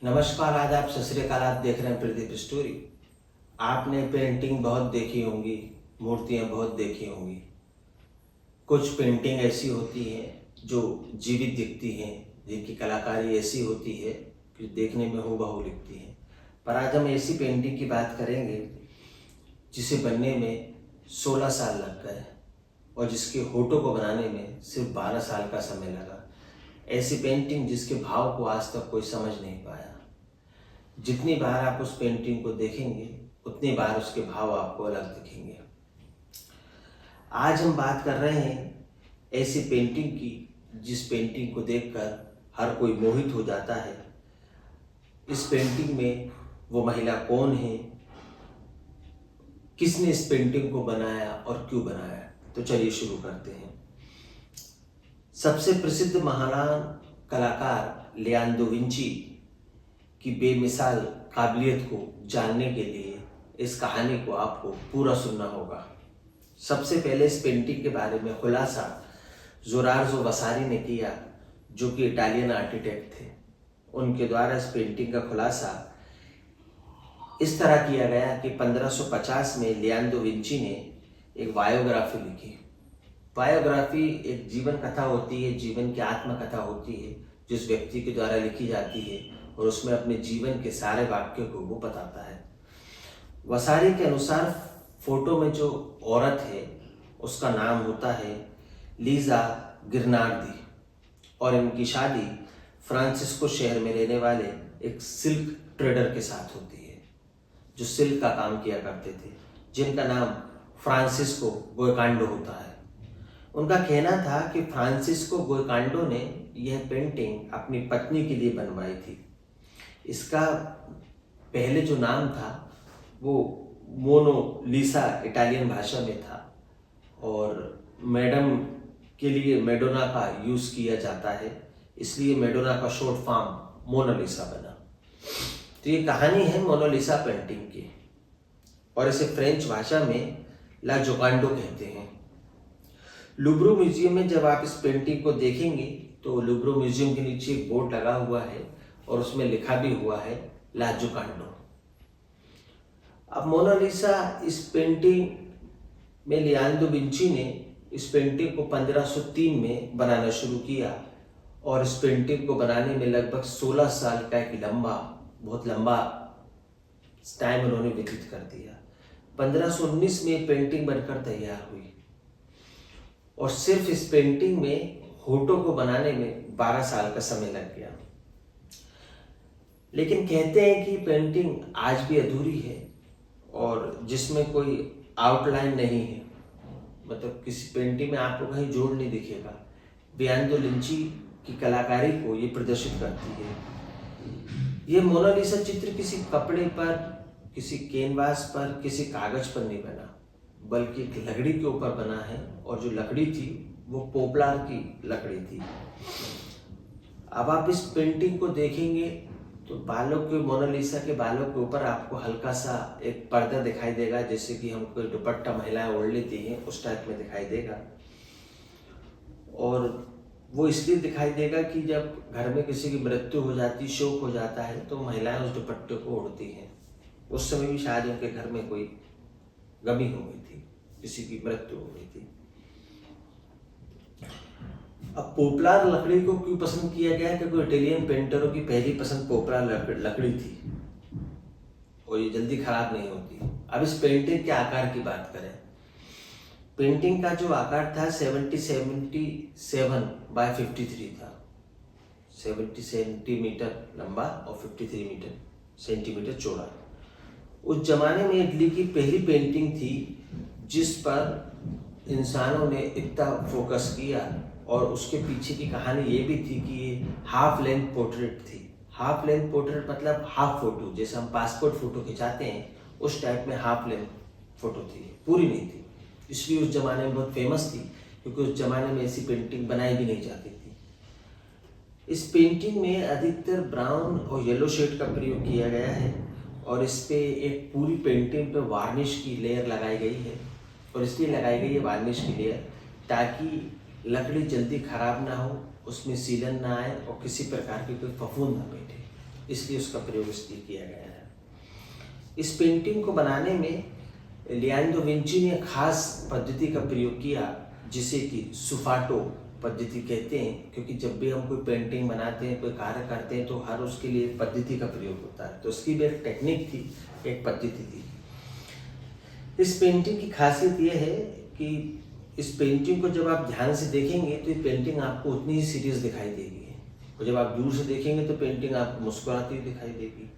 नमस्कार, आदाब, सत श्री अकाल। आप देख रहे हैं प्रदीप स्टोरी। आपने पेंटिंग बहुत देखी होंगी, मूर्तियाँ बहुत देखी होंगी। कुछ पेंटिंग ऐसी होती हैं जो जीवित दिखती हैं, जिनकी कलाकारी ऐसी होती है कि देखने में हूबहू दिखती हैं। पर आज हम ऐसी पेंटिंग की बात करेंगे जिसे बनने में 16 साल लग गए और जिसके होठों को बनाने में सिर्फ 12 साल का समय लगा। ऐसी पेंटिंग जिसके भाव को आज तक कोई समझ नहीं पाया। जितनी बार आप उस पेंटिंग को देखेंगे उतनी बार उसके भाव आपको अलग दिखेंगे। आज हम बात कर रहे हैं ऐसी पेंटिंग की जिस पेंटिंग को देखकर हर कोई मोहित हो जाता है। इस पेंटिंग में वो महिला कौन है, किसने इस पेंटिंग को बनाया और क्यों बनाया, तो चलिए शुरू करते हैं। सबसे प्रसिद्ध महान कलाकार लियोनार्दो विंची की बेमिसाल काबिलियत को जानने के लिए इस कहानी को आपको पूरा सुनना होगा। सबसे पहले इस पेंटिंग के बारे में खुलासा जोरार्जो वसारी ने किया, जो कि इटालियन आर्किटेक्ट थे। उनके द्वारा इस पेंटिंग का खुलासा इस तरह किया गया कि 1550 में लियोनार्दो विंची ने एक बायोग्राफी लिखी। बायोग्राफी एक जीवन कथा होती है, जीवन की आत्मकथा होती है, जिस व्यक्ति के द्वारा लिखी जाती है और उसमें अपने जीवन के सारे वाक्य को वो बताता है। वसारी के अनुसार फोटो में जो औरत है उसका नाम होता है लीजा गिरनार्दी और इनकी शादी फ्रांसिस्को शहर में रहने वाले एक सिल्क ट्रेडर के साथ होती है, जो सिल्क का काम किया करते थे, जिनका नाम फ्रांसिस्को गोयकांडो होता है। उनका कहना था कि फ्रांसिस्को गोयकांडो ने यह पेंटिंग अपनी पत्नी के लिए बनवाई थी। इसका पहले जो नाम था वो मोनालिसा इटालियन भाषा में था और मैडम के लिए मैडोना का यूज़ किया जाता है, इसलिए मैडोना का शॉर्ट फॉर्म मोनालिसा बना। तो ये कहानी है मोनालिसा पेंटिंग की और इसे फ्रेंच भाषा में ला जोकांडो कहते हैं। लुब्रो म्यूजियम में जब आप इस पेंटिंग को देखेंगे तो लुब्रो म्यूजियम के नीचे एक बोर्ड लगा हुआ है और उसमें लिखा भी हुआ है ला जोकांडो। अब मोनालिसा इस पेंटिंग में लियोनार्दो विंची ने इस पेंटिंग को 1503 में बनाना शुरू किया और इस पेंटिंग को बनाने में लगभग 16 साल का एक बहुत लंबा टाइम उन्होंने व्यतीत कर दिया। 1519 में पेंटिंग बनकर तैयार हुई और सिर्फ इस पेंटिंग में होठों को बनाने में 12 साल का समय लग गया। लेकिन कहते हैं कि पेंटिंग आज भी अधूरी है और जिसमें कोई आउटलाइन नहीं है, मतलब किसी पेंटिंग में आपको कहीं जोड़ नहीं दिखेगा। लियोनार्दो विंची की कलाकारी को ये प्रदर्शित करती है। ये मोनालिसा चित्र किसी कपड़े पर, किसी कैनवास पर, किसी कागज पर नहीं बना, बल्कि एक लकड़ी के ऊपर बना है और जो लकड़ी थी वो पोपलार की लकड़ी थी। अब आप इस पेंटिंग को देखेंगे तो बालों के, मोनालिसा के बालों के ऊपर आपको हल्का सा एक पर्दा दिखाई देगा, जैसे कि हम कोई दुपट्टा महिलाएं ओढ़ लेती हैं उस टाइप में दिखाई देगा। और वो इसलिए दिखाई देगा कि जब घर में किसी की मृत्यु हो जाती, शोक हो जाता है, तो महिलाएं उस दुपट्टे को ओढ़ती हैं। उस समय भी शायद उनके घर में कोई गमी हो गई थी, किसी की मृत्यु हो गई थी। अब पोपलार लकड़ी को क्यों पसंद किया गया? क्योंकि इटालियन पेंटरों की पहली पसंद पोपलार लकड़ी थी और ये जल्दी खराब नहीं होती। अब इस पेंटिंग के आकार की बात करें। पेंटिंग का जो आकार था 77 बाय 53 था। 70 सेंटीमीटर लंबा और 53 सेंटीमीटर चौड़ा। उस जमाने में इटली की पहली पेंटिंग थी जिस पर इंसानों ने इतना फोकस किया और उसके पीछे की कहानी ये भी थी कि ये हाफ लेंथ पोर्ट्रेट थी। हाफ लेंथ पोर्ट्रेट मतलब हाफ फोटो, जैसे हम पासपोर्ट फोटो खिंचाते हैं उस टाइप में हाफ लेंथ फोटो थी, पूरी नहीं थी। इसलिए उस जमाने में बहुत फेमस थी, क्योंकि उस जमाने में ऐसी पेंटिंग बनाई भी नहीं जाती थी। इस पेंटिंग में अधिकतर ब्राउन और येलो शेड का प्रयोग किया गया है और इस पे एक पूरी पेंटिंग पे वार्निश की लेयर लगाई गई है। और इसलिए लगाई गई है वार्निश की लेयर ताकि लकड़ी जल्दी खराब ना हो, उसमें सीलन ना आए और किसी प्रकार की कोई फफूंद ना बैठे। इसलिए उसका प्रयोग इसलिए किया गया है। इस पेंटिंग को बनाने में लियोनार्डो विंची ने खास पद्धति का प्रयोग किया, जिसे कि सुफाटो पद्धति कहते हैं, क्योंकि जब भी हम कोई पेंटिंग बनाते हैं, कोई कार्य करते हैं, तो हर उसके लिए पद्धति का प्रयोग होता है। तो उसकी भी एक टेक्निक थी, एक पद्धति थी। इस पेंटिंग की खासियत यह है कि इस पेंटिंग को जब आप ध्यान से देखेंगे तो ये पेंटिंग आपको उतनी ही सीरियस दिखाई देगी, और जब आप दूर से देखेंगे तो पेंटिंग आपको मुस्कुराती हुई दिखाई देगी।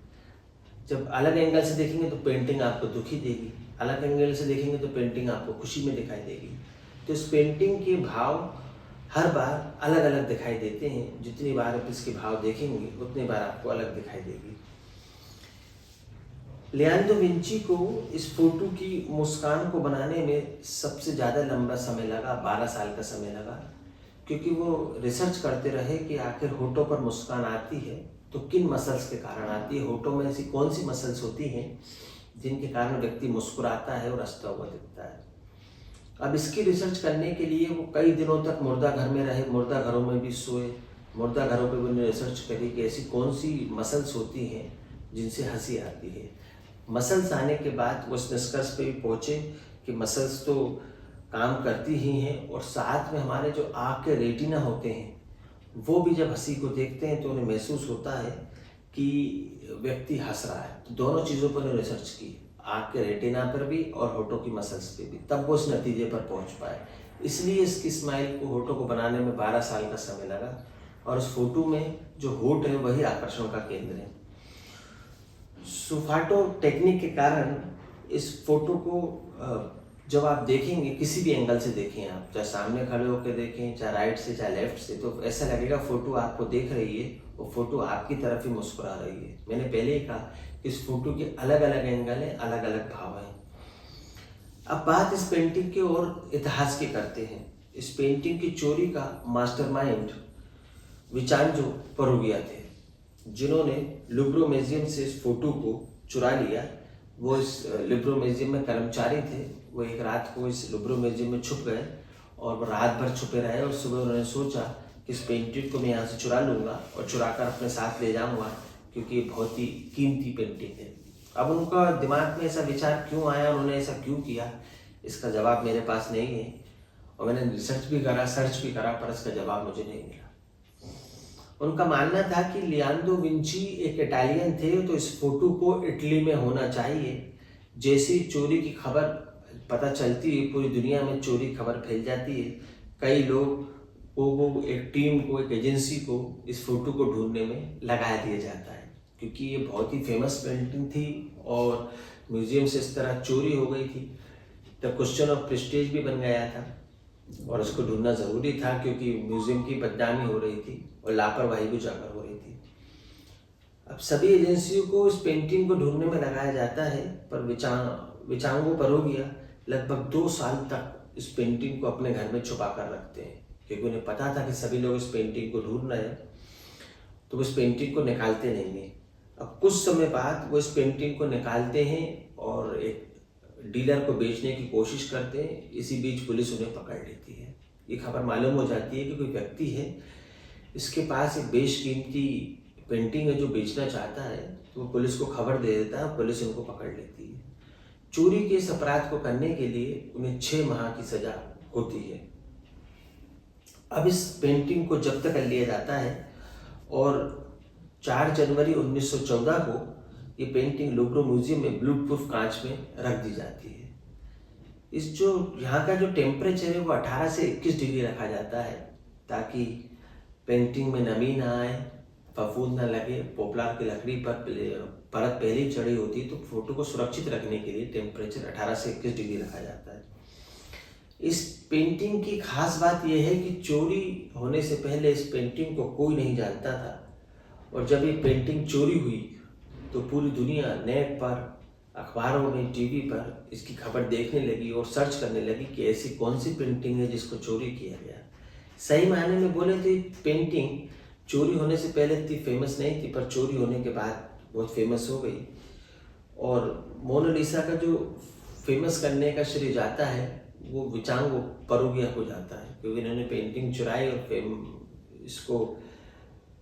जब अलग एंगल से देखेंगे तो पेंटिंग आपको दुखी देगी, अलग एंगल से देखेंगे तो पेंटिंग आपको खुशी में दिखाई देगी। तो इस पेंटिंग के भाव हर बार अलग अलग दिखाई देते हैं। जितनी बार आप इसके भाव देखेंगे उतनी बार आपको अलग दिखाई देगी। लियोनार्डो विंची को इस फोटो की मुस्कान को बनाने में सबसे ज़्यादा लंबा समय लगा, 12 साल का समय लगा, क्योंकि वो रिसर्च करते रहे कि आखिर होठों पर मुस्कान आती है तो किन मसल्स के कारण आती है, होठों में ऐसी कौन सी मसल्स होती हैं जिनके कारण व्यक्ति मुस्कुराता है और हंसता हुआ दिखता है। अब इसकी रिसर्च करने के लिए वो कई दिनों तक मुर्दा घर में रहे, मुर्दा घरों में भी सोए, मुर्दा घरों पर उन्होंने रिसर्च करी कि ऐसी कौन सी मसल्स होती हैं जिनसे हंसी आती है। मसल्स आने के बाद वो इस निष्कर्ष पे भी पहुँचे कि मसल्स तो काम करती ही हैं, और साथ में हमारे जो आँख के रेटिना होते हैं वो भी जब हंसी को देखते हैं तो उन्हें महसूस होता है कि व्यक्ति हंस रहा है। तो दोनों चीज़ों पर उन्होंने रिसर्च की, आँख के रेटिना पर भी और होठों की मसल्स पे भी, तब वो उस नतीजे पर पहुंच पाए। इसलिए इसकी स्माइल को, होठों को बनाने में 12 साल का समय लगा, और उस फोटो में जो होठ है वही आकर्षण का केंद्र है। सुफाटो टेक्निक के कारण इस फोटो को जब आप देखेंगे, किसी भी एंगल से देखें, आप चाहे सामने खड़े होकर देखें, चाहे राइट से, चाहे लेफ्ट से, तो ऐसा लगेगा फोटो आपको देख रही है, वो फोटो आपकी तरफ ही मुस्कुरा रही है। मैंने पहले ही कहा इस फोटो के अलग अलग एंगल हैं, अलग अलग भाव हैं। अब बात इस पेंटिंग के और इतिहास की करते हैं। इस पेंटिंग की चोरी का मास्टरमाइंड विचांजो परुगिया थे, जिन्होंने लुब्रो म्यूजियम से इस फोटो को चुरा लिया। वो इस लुब्रो म्यूजियम में कर्मचारी थे। वो एक रात को इस लुब्रो म्यूजियम में छुप गए, और वो रात भर छुपे रहे, और सुबह उन्होंने सोचा कि इस पेंटिंग को मैं यहाँ से चुरा लूँगा और चुरा कर अपने साथ ले जाऊँगा, क्योंकि ये बहुत ही कीमती पेंटिंग है। अब उनका दिमाग में ऐसा विचार क्यों आया, उन्होंने ऐसा क्यों किया, इसका जवाब मेरे पास नहीं है, और मैंने रिसर्च भी करा, सर्च भी करा, पर इसका जवाब मुझे नहीं मिला। उनका मानना था कि लियोनार्डो विंची एक इटालियन थे, तो इस फोटो को इटली में होना चाहिए। जैसे चोरी की खबर पता चलती है, पूरी दुनिया में चोरी खबर फैल जाती है, कई लोग को एक टीम को, एक एजेंसी को इस फोटो को ढूंढने में लगा दिया जाता है, क्योंकि ये बहुत ही फेमस पेंटिंग थी और म्यूजियम से इस तरह चोरी हो गई थी। द क्वेश्चन ऑफ प्रेस्टीज भी बन गया था, और उसको ढूंढना ज़रूरी था, क्योंकि म्यूजियम की बदनामी हो रही थी और लापरवाही भी उजागर हो रही थी। अब सभी एजेंसियों को इस पेंटिंग को ढूंढने में लगाया जाता है, पर विचांगो परुगिया लगभग 2 साल तक इस पेंटिंग को अपने घर में छुपा कर रखते हैं, क्योंकि उन्हें पता था कि सभी लोग इस पेंटिंग को ढूंढ रहे हैं, तो वो इस पेंटिंग को निकालते नहीं हैं। अब कुछ समय बाद वो इस पेंटिंग को निकालते हैं और एक डीलर को बेचने की कोशिश करते हैं। इसी बीच पुलिस उन्हें पकड़ लेती है। ये खबर मालूम हो जाती है कि कोई व्यक्ति है, इसके पास एक बेशकीमती पेंटिंग है जो बेचना चाहता है, तो वो पुलिस को खबर दे देता है, पुलिस उनको पकड़ लेती है। चोरी के इस अपराध को करने के लिए उन्हें 6 माह की सजा होती है। अब इस पेंटिंग को जब्त कर लिया जाता है, और 4 जनवरी 1914 को ये पेंटिंग लुब्रो म्यूजियम में ब्लूट प्रूफ कांच में रख दी जाती है। इस जो यहाँ का जो टेम्परेचर है वो 18 से 21 डिग्री रखा जाता है, ताकि पेंटिंग में नमी ना आए, फफूंद ना लगे। पोपलार की लकड़ी पर परत पहले ही चढ़ी होती है, तो फोटो को सुरक्षित रखने के लिए टेम्परेचर 18 से 21 डिग्री रखा जाता है। इस पेंटिंग की खास बात यह है कि चोरी होने से पहले इस पेंटिंग को कोई नहीं जानता था, और जब ये पेंटिंग चोरी हुई तो पूरी दुनिया नेट पर, अखबारों में, टीवी पर इसकी खबर देखने लगी और सर्च करने लगी कि ऐसी कौन सी पेंटिंग है जिसको चोरी किया गया। सही मायने में बोले तो पेंटिंग चोरी होने से पहले इतनी फेमस नहीं थी, पर चोरी होने के बाद बहुत फेमस हो गई। और मोनालिसा का जो फेमस करने का श्रेय जाता है वो विचांगो परुगिया को जाता है, क्योंकि इन्होंने पेंटिंग चुराई और इसको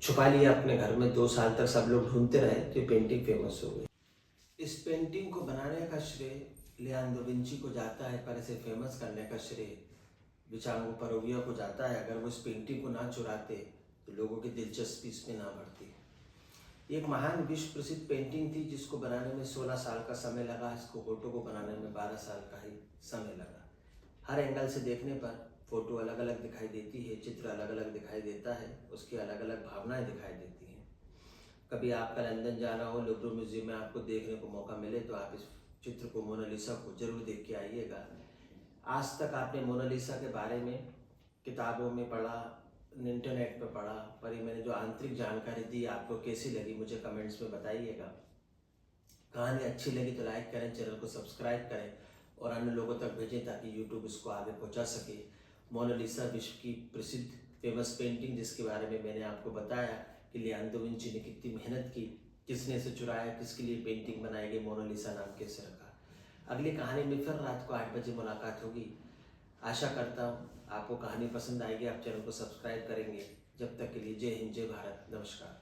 छुपा लिया अपने घर में, 2 साल तक सब लोग ढूंढते रहे तो ये पेंटिंग फेमस हो गई। इस पेंटिंग को बनाने का श्रेय लियोनार्डो विंची को जाता है, पर इसे फेमस करने का श्रेय विचांगो परोविया को जाता है। अगर वो इस पेंटिंग को ना चुराते तो लोगों की दिलचस्पी इसमें ना बढ़ती। एक महान विश्व प्रसिद्ध पेंटिंग थी जिसको बनाने में 16 साल का समय लगा। इसको फोटो को बनाने में 12 साल का ही समय लगा। हर एंगल से देखने पर फोटो अलग अलग दिखाई देती है, चित्र अलग अलग दिखाई देता है, उसकी अलग अलग भावनाएं दिखाई देती हैं। कभी आपका लंदन जाना हो, लुवरे म्यूजियम में आपको देखने को मौका मिले तो आप इस चित्र को, मोनालिसा को जरूर देख के आइएगा। आज तक आपने मोनालिसा के बारे में किताबों में पढ़ा, इंटरनेट पर पढ़ा, पर ये मैंने जो आंतरिक जानकारी दी आपको कैसी लगी मुझे कमेंट्स में बताइएगा। कहानी अच्छी लगी तो लाइक करें, चैनल को सब्सक्राइब करें और अन्य लोगों तक भेजें ताकि यूट्यूब इसको आगे पहुंचा सके। मोनालिसा विश्व की प्रसिद्ध फेमस पेंटिंग जिसके बारे में मैंने आपको बताया कि लियोनार्डो विंची ने कितनी मेहनत की, किसने इसे चुराया, किसके लिए पेंटिंग बनाई गई, मोनालिसा नाम कैसे रखा। अगली कहानी में फिर रात को 8 बजे मुलाकात होगी। आशा करता हूँ आपको कहानी पसंद आएगी, आप चैनल को सब्सक्राइब करेंगे। जब तक के लिए जय हिंद, जय भारत, नमस्कार।